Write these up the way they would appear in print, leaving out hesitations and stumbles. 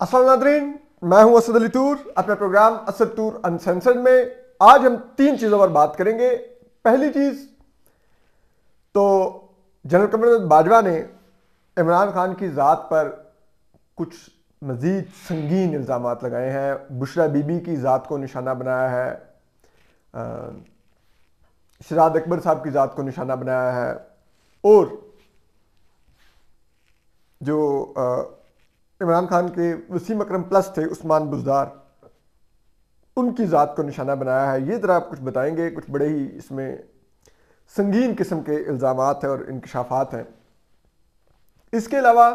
अस्सलाम नाज़रीन, मैं हूं असद अली तूर। अपने प्रोग्राम असद तूर अनसेंसर्ड में आज हम 3 चीज़ों पर बात करेंगे। पहली चीज़ तो जनरल कमर बाजवा ने इमरान खान की ज़ात पर कुछ मज़ीद संगीन इल्ज़ामात लगाए हैं। बुशरा बीबी की ज़ात को निशाना बनाया है, शहजाद अकबर साहब की ज़ात को निशाना बनाया है और जो इमरान खान के वसीम अकरम प्लस थे उस्मान बुज़दार, उनकी ज़ात को निशाना बनाया है। ये ज़रा आप कुछ बताएंगे। कुछ बड़े ही इसमें संगीन किस्म के इल्ज़ामात हैं और इंकशाफात हैं। इसके अलावा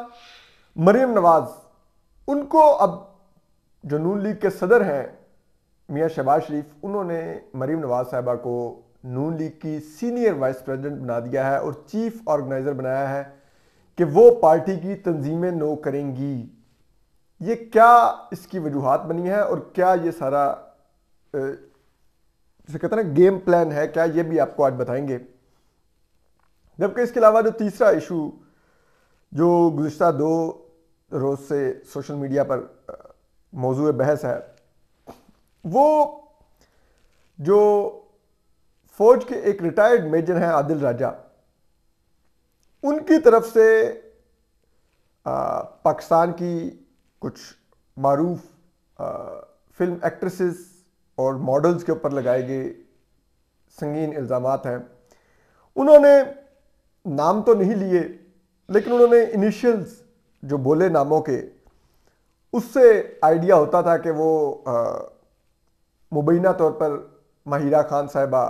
मरीम नवाज़, उनको अब जो नून लीग के सदर हैं मियाँ शहबाज शरीफ, उन्होंने मरीम नवाज़ साहिबा को नून लीग की सीनियर वाइस प्रेसिडेंट बना दिया है और चीफ ऑर्गेनाइज़र बनाया है कि वो पार्टी की तंजीमें नो करेंगी। ये क्या इसकी वजूहात बनी है और क्या ये सारा जिसे कहते हैं ना गेम प्लान है, क्या ये भी आपको आज बताएंगे। जबकि इसके अलावा जो तीसरा इशू जो गुज़िश्ता 2 रोज़ से सोशल मीडिया पर मौजूद बहस है, वो जो फौज के एक रिटायर्ड मेजर हैं आदिल राजा, उनकी तरफ से पाकिस्तान की कुछ मारूफ फिल्म एक्ट्रेसेस और मॉडल्स के ऊपर लगाए गए संगीन इल्ज़ामात हैं। उन्होंने नाम तो नहीं लिए, लेकिन उन्होंने इनिशियल्स जो बोले नामों के, उससे आइडिया होता था कि वो मुबैना तौर पर माहिरा खान साहिबा,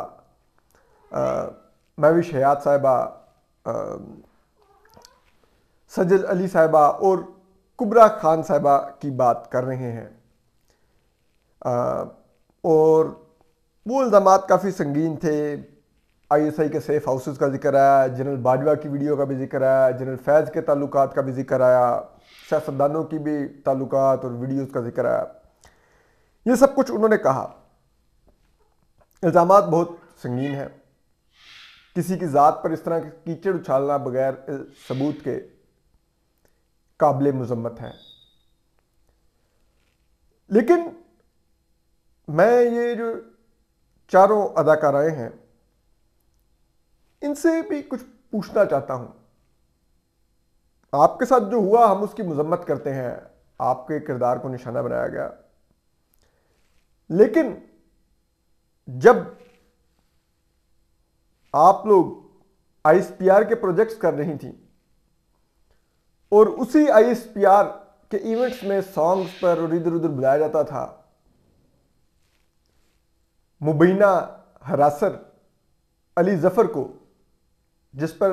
महविश हयात साहिबा, सजल अली साहिबा और कुबरा खान साहिबा की बात कर रहे हैं। और वो इल्ज़ामात काफ़ी संगीन थे। ISI के सेफ हाउसेस का जिक्र आया, जनरल बाजवा की वीडियो का भी जिक्र आया, जनरल फैज़ के ताल्लुकात का भी जिक्र आया, सियासतदानों की भी ताल्लुकात और वीडियोज़ का जिक्र आया। ये सब कुछ उन्होंने कहा। इल्ज़ामात बहुत संगीन है। किसी की ज़ात पर इस तरह के कीचड़ उछालना बगैर सबूत के काबिल मुज़म्मत है। लेकिन मैं ये जो चारों अदाकाराएँ हैं, इनसे भी कुछ पूछना चाहता हूं। आपके साथ जो हुआ हम उसकी मुज़म्मत करते हैं, आपके किरदार को निशाना बनाया गया, लेकिन जब आप लोग ISPR के प्रोजेक्ट्स कर रही थी और उसी ISPR के इवेंट्स में सॉन्ग्स पर और इधर उधर बुलाया जाता था, मुबैना हरासर अली जफ़र को, जिस पर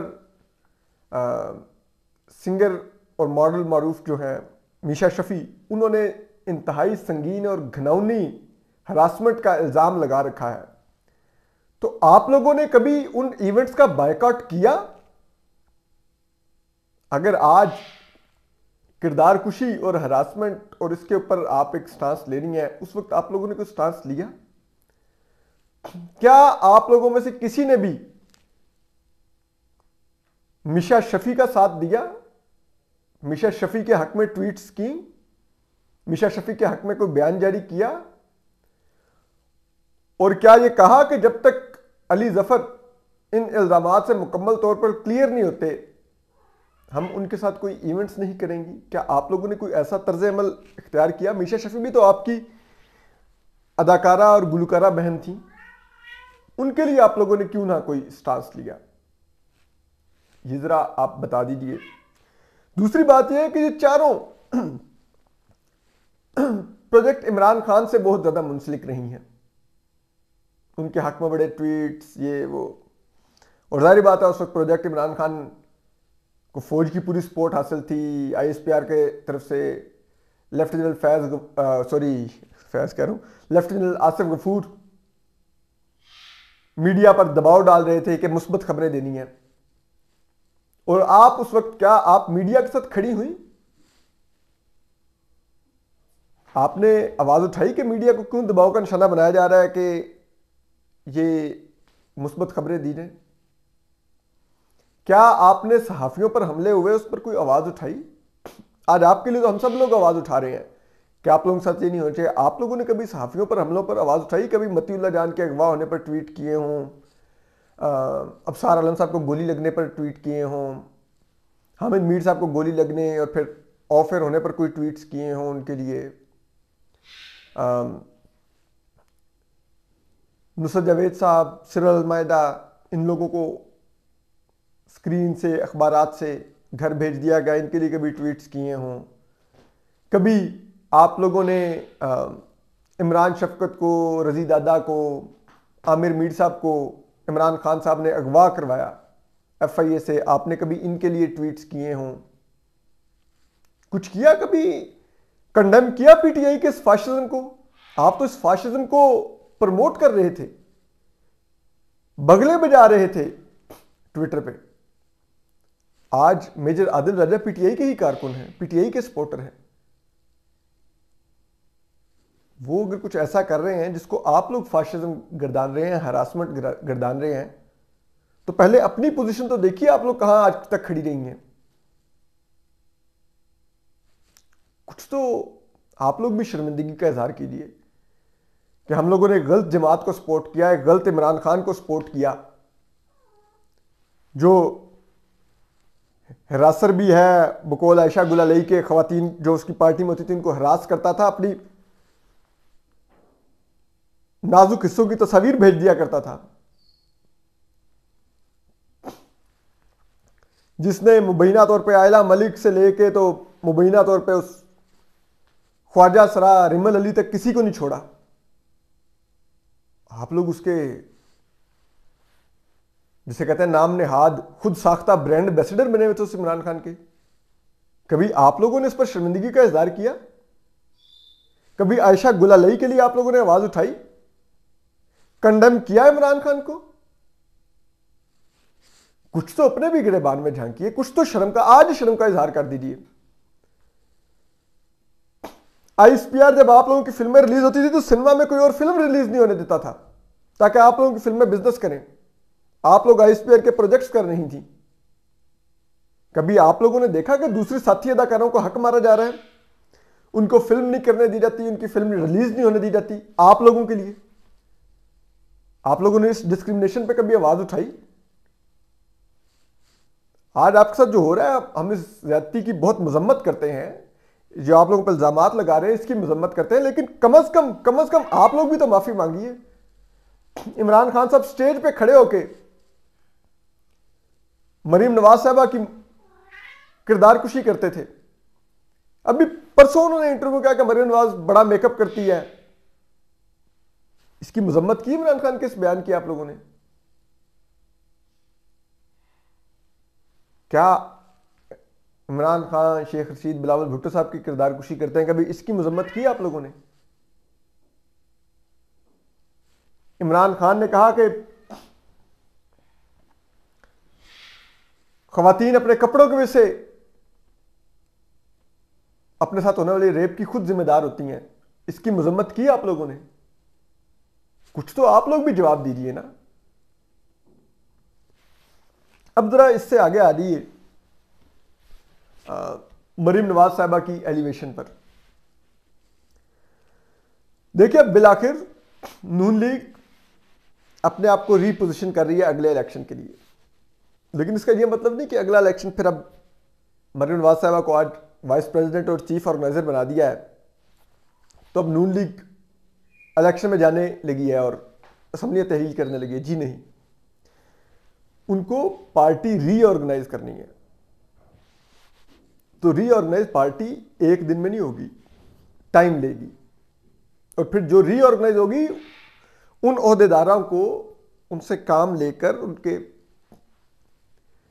सिंगर और मॉडल मारूफ जो हैं मीशा शफ़ी, उन्होंने इंतहाई संगीन और घिनौनी हरासमेंट का इल्ज़ाम लगा रखा है, तो आप लोगों ने कभी उन इवेंट्स का बायकॉट किया? अगर आज किरदार कुशी और हरासमेंट और इसके ऊपर आप एक स्टांस ले रही हैं, उस वक्त आप लोगों ने कोई स्टांस लिया? क्या आप लोगों में से किसी ने भी मीशा शफी का साथ दिया? मीशा शफी के हक में ट्वीट्स की? मीशा शफी के हक में कोई बयान जारी किया? और क्या यह कहा कि जब तक अली जफर इन इल्जामात से मुकम्मल तौर पर क्लियर नहीं होते, हम उनके साथ कोई इवेंट्स नहीं करेंगी? क्या आप लोगों ने कोई ऐसा तर्ज अमल इख्तियार किया? मीशा शफी भी तो आपकी अदाकारा और गुलकारा बहन थी, उनके लिए आप लोगों ने क्यों ना कोई स्टांस लिया? ये जरा आप बता दीजिए। दूसरी बात यह है कि ये चारों प्रोजेक्ट इमरान खान से बहुत ज्यादा मुंसलिक रही हैं। उनके हक में बड़े ट्वीट्स, ये वो, और जाहिर बात है उस वक्त प्रोजेक्ट इमरान खान को फौज की पूरी सपोर्ट हासिल थी। ISPR के तरफ से लेफ्टिनेंट फैज़ कह रहा हूँ, लेफ्टिनेंट आसिफ गफूर मीडिया पर दबाव डाल रहे थे कि मुस्बत खबरें देनी है। और आप उस वक्त, क्या आप मीडिया के साथ खड़ी हुई? आपने आवाज उठाई कि मीडिया को क्यों दबाव का निशाना बनाया जा रहा है कि ये मुस्बत खबरें दी जाए? क्या आपने सहाफियों पर हमले हुए उस पर कोई आवाज उठाई? आज आपके लिए तो हम सब लोग आवाज उठा रहे हैं कि आप लोगों के साथ ये नहीं होना चाहिए। आप लोगों ने कभी सहाफ़ियों पर हमलों पर आवाज़ उठाई? कभी मतीउल्लाह जान के अगवा होने पर ट्वीट किए हों, अबसार आलम साहब को गोली लगने पर ट्वीट किए हों, हामिद मीर साहब को गोली लगने और फिर ऑफ एयर होने पर कोई ट्वीट्स किए हों उनके लिए, नुसरत जावेद साहब, सिरल अलमायदा, इन लोगों को स्क्रीन से, अखबारात से घर भेज दिया गया, इनके लिए कभी ट्वीट्स किए हों। कभी आप लोगों ने इमरान शफकत को, रजी दादा को, आमिर मीर साहब को इमरान खान साहब ने अगवा करवाया FIA से, आपने कभी इनके लिए ट्वीट्स किए हों? कुछ किया? कभी कंडेम किया PTI के इस फाशिज्म को? आप तो इस फाशिज्म को प्रमोट कर रहे थे, बगले बजा रहे थे ट्विटर पे। आज मेजर आदिल राजा PTI के ही कारकुन हैं, PTI के सपोर्टर हैं। वो अगर कुछ ऐसा कर रहे हैं जिसको आप लोग फाशिज्म गर्दान रहे हैं, हरासमेंट गर्दान रहे हैं, तो पहले अपनी पोजीशन तो देखिए आप लोग कहां आज तक खड़ी रही हैं। कुछ तो आप लोग भी शर्मिंदगी का इजहार कीजिए कि हम लोगों ने गलत जमात को सपोर्ट किया है, गलत इमरान खान को सपोर्ट किया, जो हरासर भी है बकौल आयशा गुलालई के, खवातीन जो उसकी पार्टी में होती थी उनको हरास करता था, अपनी नाजुक हिस्सों की तस्वीर भेज दिया करता था, जिसने मुबैना तौर पे आयला मलिक से लेके तो मुबैना तौर पे उस ख्वाजा सरा रिमल अली तक किसी को नहीं छोड़ा। आप लोग उसके जिसे कहते हैं नाम नेहाद, खुद साख्ता ब्रांड एम्बेसडर बने हुए थे उस इमरान खान के। कभी आप लोगों ने इस पर शर्मिंदगी का इजहार किया? कभी आयशा गुलालई के लिए आप लोगों ने आवाज उठाई, कंडेम किया इमरान खान को? कुछ तो अपने भी गिरेबान में झांकिए, कुछ तो शर्म का, आज शर्म का इजहार कर दीजिए। ISPR जब आप लोगों की फिल्में रिलीज होती थी तो सिनेमा में कोई और फिल्म रिलीज नहीं होने देता था ताकि आप लोगों की फिल्में बिजनेस करें। आप लोग ISPR के प्रोजेक्ट्स कर रही थी। कभी आप लोगों ने देखा कि दूसरे साथी अदाकारों को हक मारा जा रहा है, उनको फिल्म नहीं करने दी जाती, उनकी फिल्म रिलीज नहीं होने दी जाती आप लोगों के लिए? आप लोगों ने इस डिस्क्रिमिनेशन पे कभी आवाज उठाई? आज आपके साथ जो हो रहा है, हम इस ज्यादती की बहुत मजम्मत करते हैं, जो आप लोगों पर इल्जामात लगा रहे हैं इसकी मजम्मत करते हैं, लेकिन कम अज कम आप लोग भी तो माफी मांगिए। इमरान खान साहब स्टेज पे खड़े होके मरीम नवाज साहबा की किरदार कुशी करते थे। अभी परसों उन्होंने इंटरव्यू किया कि मरीम नवाज बड़ा मेकअप करती है। इसकी मजम्मत की इमरान खान के इस बयान की आप लोगों ने? क्या इमरान खान, शेख रशीद, बिलावल भुट्टो साहब की किरदार कुशी करते हैं? कभी इसकी मजम्मत की आप लोगों ने? इमरान खान ने कहा कि खवातीन अपने कपड़ों की वजह से अपने साथ होने वाली रेप की खुद जिम्मेदार होती हैं। इसकी मजम्मत की आप लोगों ने? कुछ तो आप लोग भी जवाब दीजिए ना। अब जरा इससे आगे आ जाइए मरीम नवाज साहबा की एलिवेशन पर। देखिए, अब बिलाखिर नून लीग अपने आप को रीपोजिशन कर रही है अगले इलेक्शन के लिए, लेकिन इसका यह मतलब नहीं कि अगला इलेक्शन फिर अब मरीम नवाज साहबा को आज वाइस प्रेसिडेंट और चीफ ऑर्गेनाइजर बना दिया है तो अब नून लीग इलेक्शन में जाने लगी है और असम्बली तहरील करने लगी है। जी नहीं, उनको पार्टी रीऑर्गेनाइज करनी है। तो रीऑर्गेनाइज पार्टी एक दिन में नहीं होगी, टाइम लेगी। और फिर जो रीऑर्गेनाइज होगी उन ओहदेदारों को उनसे काम लेकर उनके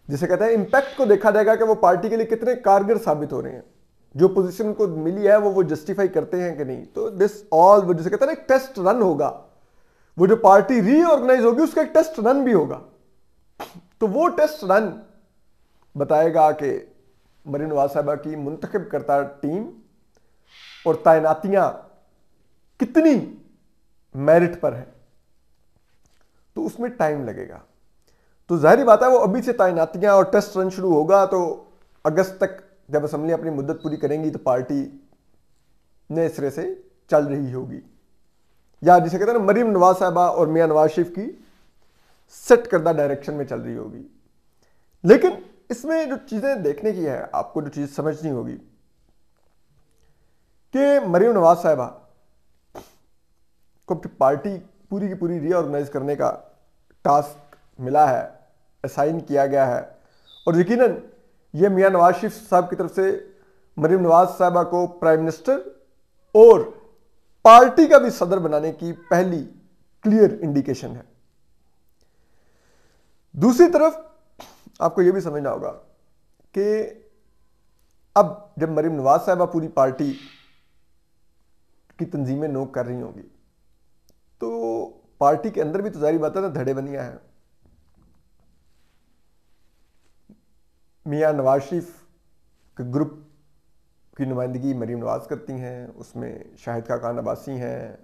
जिसे कहते हैं इंपैक्ट को देखा जाएगा कि वो पार्टी के लिए कितने कारगर साबित हो रहे हैं। जो पोजीशन को मिली है वो जस्टिफाई करते हैं कि नहीं। तो दिस ऑल वो जिसे कहते हैं एक टेस्ट रन होगा। वो जो पार्टी रीऑर्गेनाइज होगी उसका एक टेस्ट रन भी होगा। तो वो टेस्ट रन बताएगा कि मरीम नवाज साहबा की मुंतखब करता टीम और तैनातियां कितनी मेरिट पर है, तो उसमें टाइम लगेगा। तो जाहिर बात है वो अभी से तैनातियां और टेस्ट रन शुरू होगा तो अगस्त तक जब असम्बली अपनी मुद्दत पूरी करेंगी तो पार्टी नए सिरे से चल रही होगी, या जिसे कहते हैं ना मरीम नवाज साहबा और मियां नवाज शरीफ की सेट करदा डायरेक्शन में चल रही होगी। लेकिन इसमें जो चीजें देखने की है, आपको जो चीज समझनी होगी कि मरीम नवाज साहबा को पार्टी पूरी की पूरी रीऑर्गेनाइज करने का टास्क मिला है, असाइन किया गया है, और यकीनन ये मियां नवाज शरीफ साहब की तरफ से मरीम नवाज साहबा को प्राइम मिनिस्टर और पार्टी का भी सदर बनाने की पहली क्लियर इंडिकेशन है। दूसरी तरफ आपको यह भी समझना होगा कि अब जब मरीम नवाज साहबा पूरी पार्टी की तंजीमें नोक कर रही होंगी तो पार्टी के अंदर भी तो जाहिर बात है ना धड़े बनियां हैं। मियां नवाज शरीफ के ग्रुप की नुमाइंदगी मरीम नवाज करती हैं, उसमें शाहिद खाकान अब्बासी हैं,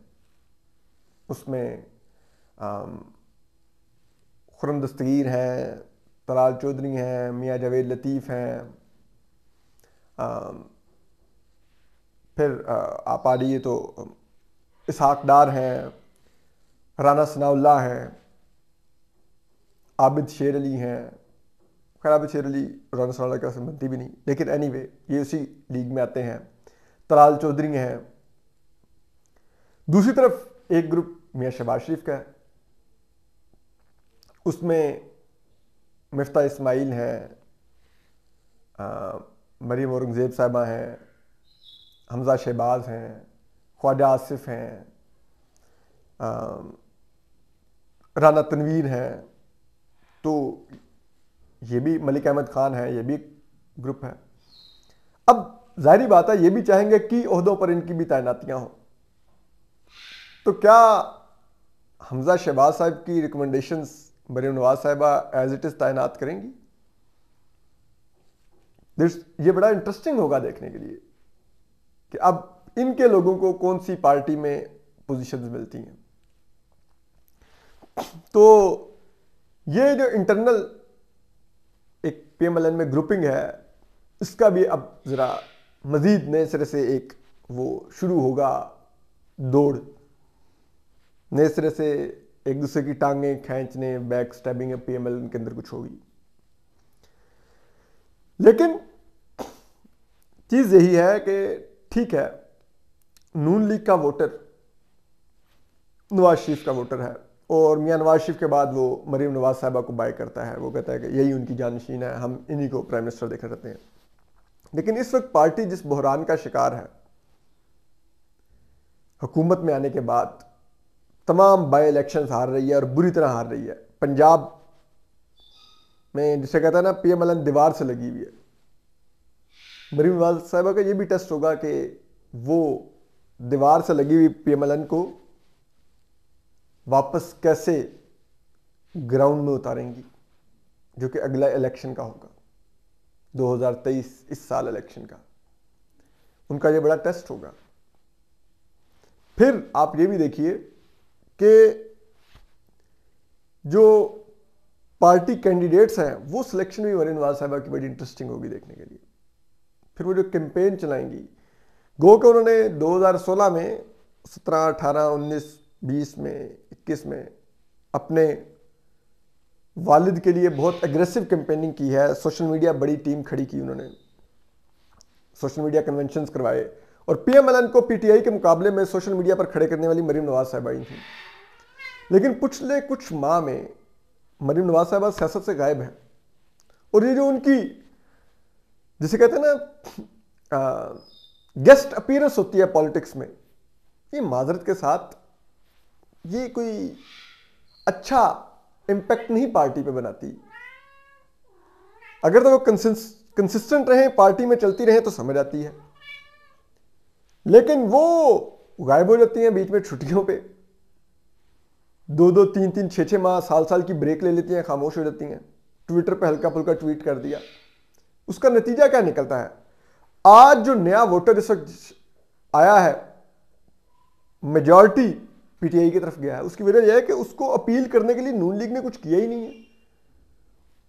उसमें खुर्रम दस्तगीर हैं, तलाल चौधरी हैं, मियां जावेद लतीफ़ हैं, फिर आप आ रही तो इसहाक डार हैं, राना सनाउल्लाह हैं, आबिद शेर अली हैं। खैर आबिद शेर अली राना सनाउल्लाह का संबंधी भी नहीं, लेकिन एनीवे ये उसी लीग में आते हैं। तलाल चौधरी हैं। दूसरी तरफ एक ग्रुप मियां शहबाज शरीफ का है, उसमें मिफ्ता इस्माइल हैं, मरीम औरंगज़ेब साहिबा हैं, हमजा शहबाज हैं, ख्वाजा आसिफ हैं, राना तनवीर हैं, तो ये भी मलिक अहमद खान है, ये भी ग्रुप है। अब जाहिर बात है ये भी चाहेंगे कि ओहदों पर इनकी भी तैनातियां हों, तो क्या हमजा शहबाज साहब की रिकमेंडेशंस मरीम नवाज साहिबा एज इट इज तैनात करेंगी? ये बड़ा इंटरेस्टिंग होगा देखने के लिए कि अब इनके लोगों को कौन सी पार्टी में पोजीशंस मिलती हैं। तो ये जो इंटरनल एक पीएमएलएन में ग्रुपिंग है, इसका भी अब जरा मजीद नए सिरे से एक वो शुरू होगा दौड़, नए सिरे से एक दूसरे की टांगें खींचने, बैक स्टैबिंग पीएमएलएन के अंदर कुछ होगी। लेकिन चीज यही है कि ठीक है, नून लीग का वोटर नवाज शरीफ का वोटर है और मियां नवाज शरीफ के बाद वो मरीम नवाज साहिबा को बाय करता है, वो कहता है कि यही उनकी जानशीन है, हम इन्हीं को प्राइम मिनिस्टर देखना चाहते हैं। लेकिन इस वक्त पार्टी जिस बहरान का शिकार है, हुकूमत में आने के बाद तमाम बाय इलेक्शंस हार रही है और बुरी तरह हार रही है। पंजाब में जिसे कहता है ना पीएमएलएन दीवार से लगी हुई है। मरीम नवाज साहिबा का ये भी टेस्ट होगा कि वो दीवार से लगी हुई पीएमएलएन को वापस कैसे ग्राउंड में उतारेंगी, जो कि अगला इलेक्शन का होगा, 2023 इस साल इलेक्शन का उनका ये बड़ा टेस्ट होगा। फिर आप ये भी देखिए कि जो पार्टी कैंडिडेट्स हैं वो सिलेक्शन भी मरीम नवाज साहिबा की बड़ी इंटरेस्टिंग होगी देखने के लिए। फिर वो जो कैंपेन चलाएंगी, गो कि उन्होंने 2016 में 17, 18, 19, 20 में 21 में अपने वालिद के लिए बहुत एग्रेसिव कैंपेनिंग की है। सोशल मीडिया बड़ी टीम खड़ी की उन्होंने, सोशल मीडिया कन्वेंशंस करवाए और पीएमएलएन को पीटीआई के मुकाबले में सोशल मीडिया पर खड़े करने वाली मरीम नवाज साहिबा ही थी। लेकिन पिछले कुछ माह में मरीम नवाज साहिबा सियासत से गायब है और ये जो उनकी जिसे कहते हैं ना गेस्ट अपीयरेंस होती है पॉलिटिक्स में, ये माजरत के साथ ये कोई अच्छा इंपैक्ट नहीं पार्टी पे बनाती। अगर तो वो कंसिस्टेंट रहे, पार्टी में चलती रहे तो समझ आती है, लेकिन वो गायब हो जाती हैं बीच में छुट्टियों पे, 2-2, 3-3, 6-6 माह, साल की ब्रेक ले लेती हैं, खामोश हो जाती हैं, ट्विटर पे हल्का फुल्का ट्वीट कर दिया। उसका नतीजा क्या निकलता है? आज जो नया वोटर इस वक्त आया है, मेजॉरिटी पीटीआई की तरफ गया है, उसकी वजह यह है कि उसको अपील करने के लिए नून लीग ने कुछ किया ही नहीं है।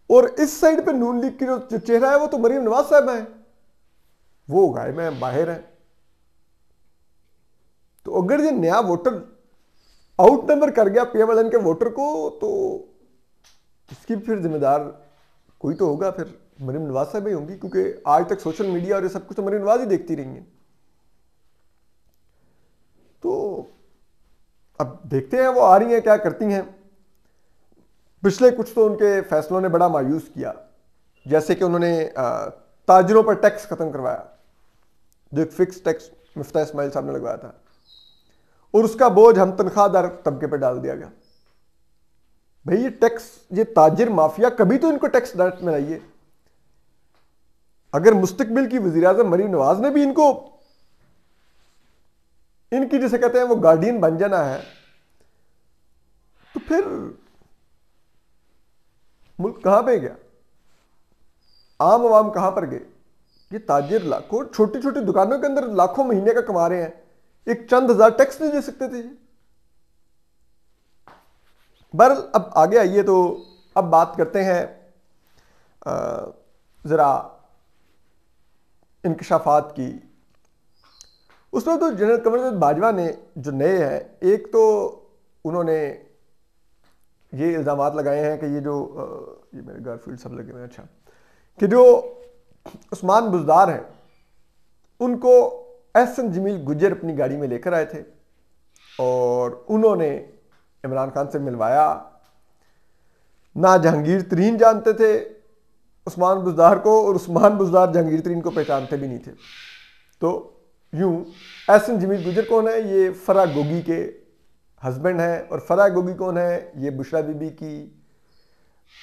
और इस साइड पे नून लीग की जो चेहरा है वो तो मरीम नवाज साहब है, वो गायब है, बाहर है। तो अगर ये नया वोटर आउट नंबर कर गया पीएमएलएन के वोटर को, तो इसकी फिर जिम्मेदार कोई तो होगा, फिर मरीम नवाज साहब ही होंगी, क्योंकि आज तक सोशल मीडिया और ये सब कुछ तो मरीम नवाज ही देखती रही हैं। तो अब देखते हैं वो आ रही हैं क्या करती हैं। पिछले कुछ तो उनके फैसलों ने बड़ा मायूस किया, जैसे कि उन्होंने ताजरों पर टैक्स खत्म करवाया, जो एक फिक्स टैक्स मुफ्ता इस्माइल साहब ने लगवाया था, और उसका बोझ हम तनख्वाहदार तबके पर डाल दिया गया। भाई ये टैक्स, ये ताजिर माफिया, कभी तो इनको टैक्स डायरेक्ट में लाइए। अगर मुस्तकबिल की वज़ीर-ए-आज़म मरीम नवाज ने भी इनको, इनकी जिसे कहते हैं वो गार्डियन बन जाना है, तो फिर मुल्क कहां पे गया, आम आवाम कहां पर गए। ये ताजिर लाखों छोटी छोटी दुकानों के अंदर लाखों महीने का कमा रहे हैं, एक चंद हजार टैक्स नहीं दे सकते थे। बहरहाल अब आगे आइए, तो अब बात करते हैं जरा इंकशाफात की। उसमें तो जनरल कमर बाजवा ने जो नए हैं, एक तो उन्होंने ये इल्ज़ामात लगाए हैं कि ये मेरे गारफील्ड सब लगे हुए हैं, अच्छा, कि जो उस्मान बुज़दार हैं उनको एहसन जमील गुज्जर अपनी गाड़ी में लेकर आए थे और उन्होंने इमरान खान से मिलवाया। ना जहांगीर तरीन जानते थे उस्मान बुज़दार को, और उस्मान बुज़दार जहांगीर तरीन को पहचानते भी नहीं थे। तो यूं एहसन जमील गुज्जर कौन है, ये फरा गोगी के हस्बैंड हैं, और फरा गोगी कौन है, ये बुशरा बीबी की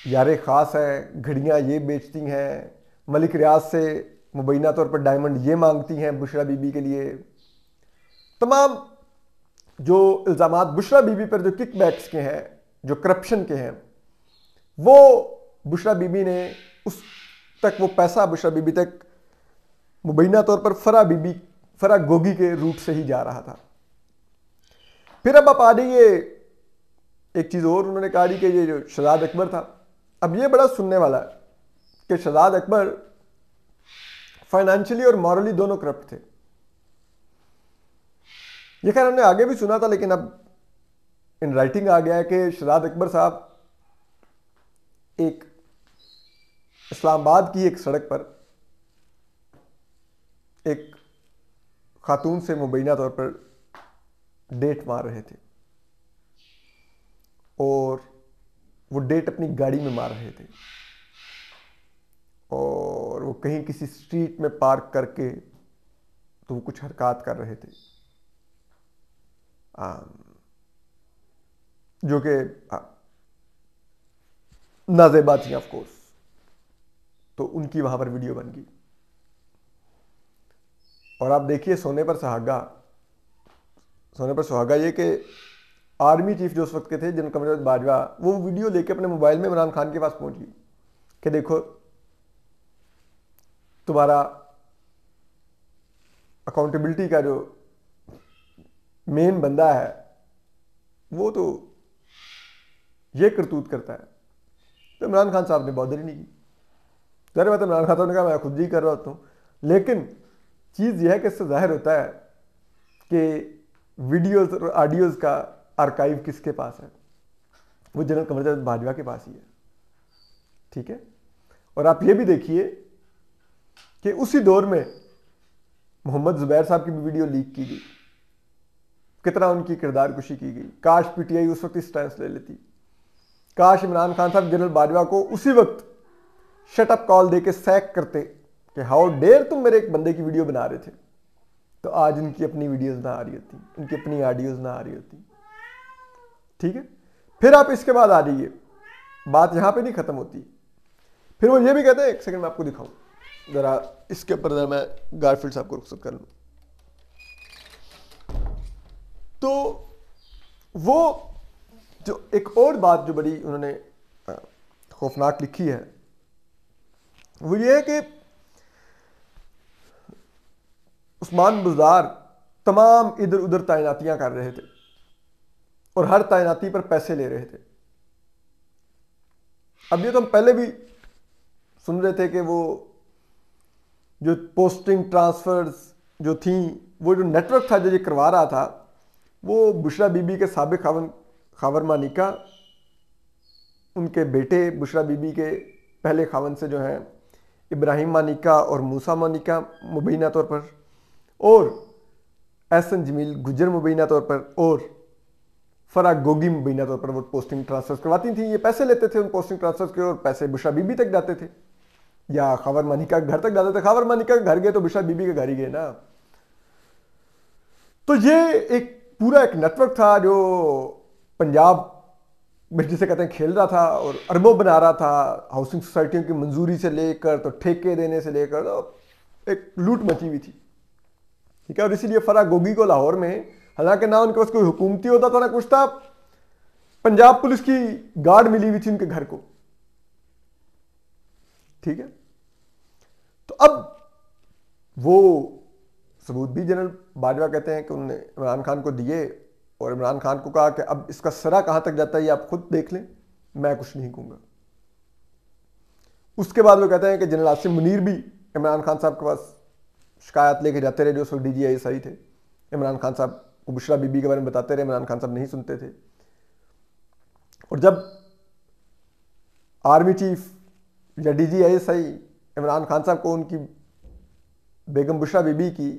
यारे ख़ास है, घड़ियाँ ये बेचती हैं, मलिक रियाज से मुबैना तौर पर डायमंड ये मांगती हैं बुशरा बीबी के लिए। तमाम जो इल्ज़ामात बुशरा बीबी पर जो किकबैक्स के हैं, जो करप्शन के हैं, वो बुशरा बीबी ने उस तक वो पैसा बुशरा बीबी तक मुबैना तौर पर फरा गोगी के रूट से ही जा रहा था। फिर अब आप आ जाइए, एक चीज़ और उन्होंने कहा कि ये जो शहजाद अकबर था, अब ये बड़ा सुनने वाला है कि शहजाद अकबर फाइनेंशियली और मॉरली दोनों करप्ट थे। ये खैर हमने आगे भी सुना था, लेकिन अब इन राइटिंग आ गया है कि शहजाद अकबर साहब एक इस्लामाबाद की एक सड़क पर एक खातून से मुबैना तौर पर डेट मार रहे थे, और वो डेट अपनी गाड़ी में मार रहे थे, और वो कहीं किसी स्ट्रीट में पार्क करके तो वो कुछ हरकत कर रहे थे जो कि नाजेबा थी ऑफ कोर्स। तो उनकी वहां पर वीडियो बन गई, और आप देखिए सोने पर सुहागा ये कि आर्मी चीफ जो उस वक्त के थे जनरल कमर बाजवा, वो वीडियो लेके अपने मोबाइल में इमरान खान के पास पहुंच गई कि देखो तुम्हारा अकाउंटेबिलिटी का जो मेन बंदा है वो तो ये करतूत करता है। तो इमरान खान साहब ने बॉदर ही नहीं की। ज़ाहिर बात है इमरान खान साहब ने कहा मैं खुद ही कर रहा होता हूँ, लेकिन चीज़ यह है कि इससे जाहिर होता है कि वीडियोस और ऑडियोज़ का आर्काइव किसके पास है, वो जनरल कमर बाजवा के पास ही है। ठीक है, और आप ये भी देखिए कि उसी दौर में मोहम्मद जुबैर साहब की भी वीडियो लीक की गई, कितना उनकी किरदार कुशी की गई। काश पीटीआई उस वक्त स्टैंड ले लेती, काश इमरान खान साहब जनरल बाजवा को उसी वक्त शट अप कॉल देके सैक करते कि हाउ डेयर तुम मेरे एक बंदे की वीडियो बना रहे थे, तो आज इनकी अपनी वीडियोस ना आ रही होती, इनकी अपनी ऑडियोज ना आ रही होती। ठीक है, फिर आप इसके बाद आ जाइए, बात यहां पे नहीं खत्म होती। फिर वो ये भी कहते हैं, एक सेकंड मैं आपको दिखाऊं जरा, इसके ऊपर जरा मैं गारफील्ड साहब को रुखसत कर लूं। तो वो जो एक और बात जो बड़ी उन्होंने खौफनाक लिखी है वो ये है कि उस्मान बुज़दार तमाम इधर उधर तैनातियां कर रहे थे और हर तैनाती पर पैसे ले रहे थे। अब ये तो हम पहले भी सुन रहे थे कि वो जो पोस्टिंग ट्रांसफर्स जो थी, वो जो नेटवर्क था जो ये करवा रहा था, वो बुशरा बीबी के साबिक खावर मानिका, उनके बेटे बुशरा बीबी के पहले खावन से जो हैं इब्राहिम मानिका और मूसा मानिका मुबैना तौर पर, और एहसन जमील गुजर मुबैना तौर पर, और फरा गोगी मुबैना तौर पर वो पोस्टिंग ट्रांसफर करवाती थी। ये पैसे लेते थे उन पोस्टिंग ट्रांसफर के, और पैसे बुशरा बीबी तक जाते थे या खावर मानिका के घर तक जाते थे। खावर मानिका के घर गए तो बुशरा बीबी के घर ही गए ना। तो ये एक पूरा एक नेटवर्क था जो पंजाब में जिसे कहते हैं खेल रहा था और अरबों बना रहा था। हाउसिंग सोसाइटियों की मंजूरी से लेकर तो ठेके देने से लेकर तो एक लूट मची हुई थी, ठीक है। और इसीलिए फरा गोगी को लाहौर में, हालांकि ना उनके पास कोई हुकूमती होता था ना कुछ था, पंजाब पुलिस की गार्ड मिली हुई थी उनके घर को, ठीक है। तो अब वो सबूत भी जनरल बाजवा कहते हैं कि उन्होंने इमरान खान को दिए और इमरान खान को कहा कि अब इसका सरा कहां तक जाता है ये आप खुद देख लें, मैं कुछ नहीं कहूंगा। उसके बाद वो कहते हैं कि जनरल आसिम मुनीर भी इमरान खान साहब के पास शिकायत लेके जाते रहे, जो उस वक्त DGI थे। इमरान खान साहब को बुशरा बीबी के बारे में बताते रहे, इमरान खान साहब नहीं सुनते थे। और जब आर्मी चीफ या DGI इमरान खान साहब को उनकी बेगम बुशरा बीबी की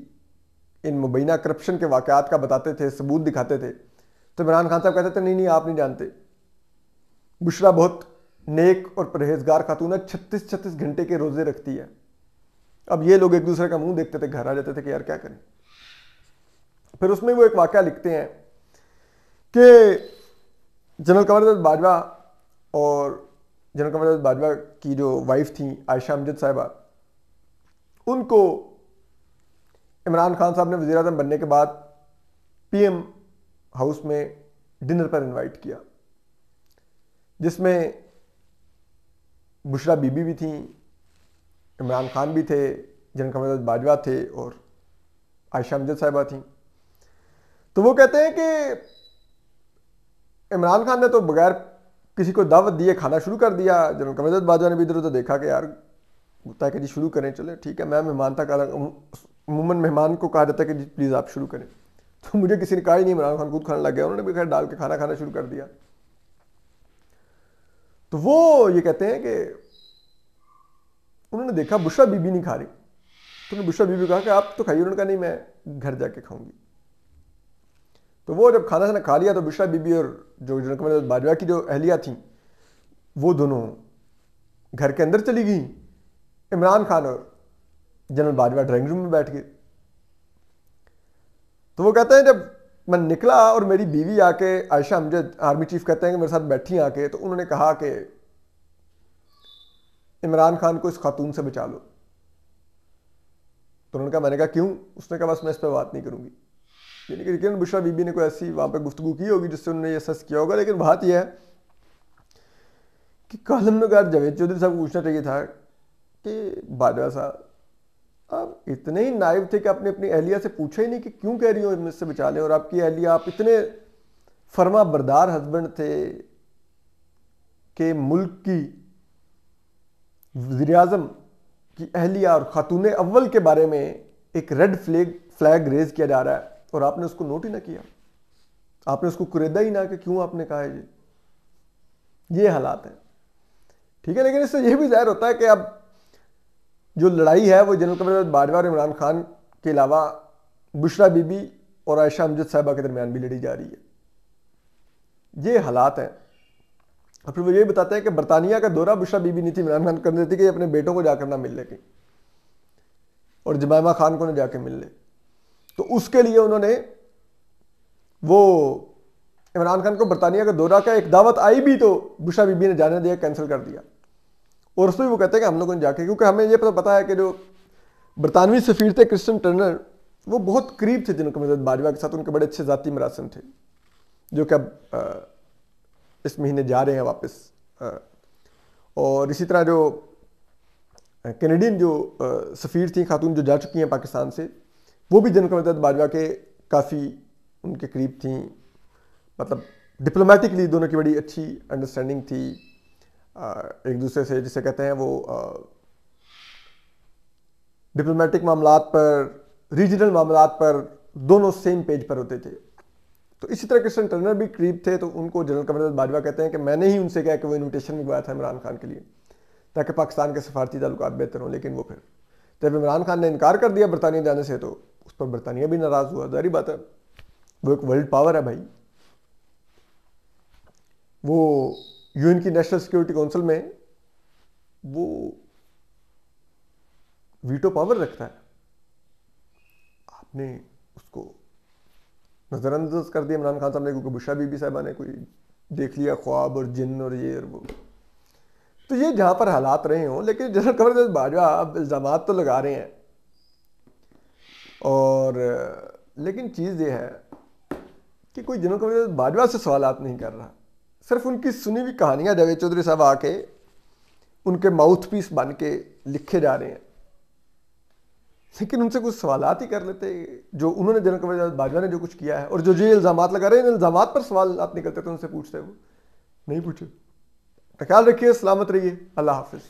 इन मुबैना करप्शन के वाकयात का बताते थे, सबूत दिखाते थे, तो इमरान खान साहब कहते थे नहीं आप नहीं जानते, बुशरा बहुत नेक और परहेजगार खातून है, 36 घंटे के रोजे रखती है। अब ये लोग एक दूसरे का मुंह देखते थे, घर आ जाते थे कि यार क्या करें। फिर उसमें वो एक वाकया लिखते हैं कि जनरल कमर बाजवा और जनरल कमर बाजवा की जो वाइफ थी आयशा अमजद साहिबा, उनको इमरान खान साहब ने वज़ीर आज़म बनने के बाद PM हाउस में डिनर पर इनवाइट किया, जिसमें बुशरा बीबी भी थी, इमरान खान भी थे, जनरल कमर बाजवा थे और आयशा अमजद साहिबा थी। तो वो कहते हैं कि इमरान खान ने तो बगैर किसी को दावत दिए खाना शुरू कर दिया। जनरल कमर बाजवा ने भी इधर उधर देखा कि यार होता है कि जी शुरू करें, चले ठीक है, मैं मेहमान था। अमूमन मेहमान को कहा जाता है कि जी प्लीज़ आप शुरू करें, तो मुझे किसी ने कहा ही नहीं, इमरान खान खुद खाने लग गया, उन्होंने भी खैर डाल के खाना खाना शुरू कर दिया। तो वो ये कहते हैं कि उन्होंने देखा बुशरा बीबी नहीं खा रही, तो उन्होंने बुशरा बीबी कहा कि आप तो खाइए, उन्होंने कहा नहीं मैं घर जाके खाऊंगी। तो वो जब खाना खा लिया तो बुशरा बीबी और जो जनरल कमर बाजवा की जो अहलिया थी वो दोनों घर के अंदर चली गई। इमरान खान और जनरल बाजवा ड्राइंग रूम में बैठ गए। तो वो कहते हैं जब मैं निकला और मेरी बीवी आके, आयशा अमजद आर्मी चीफ कहते हैं कि मेरे साथ बैठी आके, तो उन्होंने कहा कि इमरान खान को इस खातून से बचा लो। तो उन्होंने कहा, मैंने कहा क्यों? उसने कहा बस मैं इस पर बात नहीं करूंगी। यानी कि लेकिन बुशरा बीबी ने कोई ऐसी वहां पर गुफ्तगू की होगी जिससे उन्होंने ये सस किया होगा। लेकिन बात यह है कि कलमनगार जावेद चौधरी साहब को पूछना चाहिए था कि बाजवा साहब आप इतने ही नाइव थे कि आपने अपनी अहलिया से पूछा ही नहीं कि क्यों कह रही हो मुझसे बचा लें। और आपकी अहलिया, आप इतने फर्मा बरदार हस्बैंड थे कि मुल्क की वज़ीर आज़म की अहलिया और खातून अव्वल के बारे में एक रेड फ्लैग रेज किया जा रहा है और आपने उसको नोट ही ना किया, आपने उसको कुरेदा ही ना कि क्यों आपने कहा है ये हालात है, ठीक है। लेकिन इससे यह भी जाहिर होता है कि अब जो लड़ाई है वो जनरल कमर बाजवा और इमरान खान के अलावा बुशरा बीबी और आयशा अमजद साहिबा के दरमियान भी लड़ी जा रही है। ये हालात हैं। और फिर वो ये बताते हैं कि बरतानिया का दौरा बुशरा बीबी नहीं थी इमरान खान कर देती कि अपने बेटों को जाकर ना मिल ले और जमायमा खान को ना जाके मिल ले। तो उसके लिए उन्होंने वो इमरान खान को बरतानिया का दौरा का एक दावत आई भी तो बुशरा बीबी ने जाने दिया, कैंसिल कर दिया। और उसमें वो कहते हैं कि हम लोगों ने जाके, क्योंकि हमें ये पता है कि जो बरतानवी सफीर थे क्रिस्टन टर्नर, वो बहुत करीब थे जनरल कमर बाजवा के साथ, उनके बड़े अच्छे ज़ाती मरासिम थे, जो कि अब इस महीने जा रहे हैं वापस। और इसी तरह जो कैनेडियन जो सफ़ीर थी खातून जो जा चुकी हैं पाकिस्तान से, वो भी जनरल कमर बाजवा के काफ़ी उनके करीब थी। मतलब डिप्लोमेटिकली दोनों की बड़ी अच्छी अंडरस्टैंडिंग थी एक दूसरे से, जिसे कहते हैं वो डिप्लोमेटिक मामलात पर, रीजनल मामलात पर दोनों सेम पेज पर होते थे। तो इसी तरह क्रिस्टन टर्नर भी करीब थे, तो उनको जनरल कमर बाजवा कहते हैं कि मैंने ही उनसे कहा कि वो इन्विटेशन मंगवाया था इमरान खान के लिए ताकि पाकिस्तान के सफारती ताल्लुकात बेहतर हों। लेकिन वो फिर जब इमरान खान ने इनकार कर दिया बरतानिया जाने से, तो उस पर बरतानिया भी नाराज़ हुआ। जारी बात है, वो एक वर्ल्ड पावर है भाई, वो यूएन की नेशनल सिक्योरिटी काउंसिल में वो वीटो पावर रखता है। आपने उसको नज़रअंदाज कर दिया इमरान खान साहब ने, क्योंकि बुशरा बीबी साहबा ने कोई देख लिया ख्वाब और जिन और ये और वो। तो ये जहाँ पर हालात रहे हों, लेकिन जनरल कमर बाजवा अब इल्ज़ाम तो लगा रहे हैं, और लेकिन चीज़ ये है कि कोई जनरल कमर बाजवा से सवालात नहीं कर रहा, सिर्फ उनकी सुनी हुई कहानियाँ जावेद चौधरी साहब आके उनके माउथ पीस बन के लिखे जा रहे हैं। लेकिन उनसे कुछ सवालात ही कर लेते, जो उन्होंने जनरल कमर बाजवा ने जो कुछ किया है और जो इल्ज़ामात लगा रहे हैं, इन इल्ज़ामात पर सवाल आप निकलते तो उनसे पूछते, वो नहीं पूछे। ख्याल रखिए, सलामत रहिए, अल्लाह हाफिज़।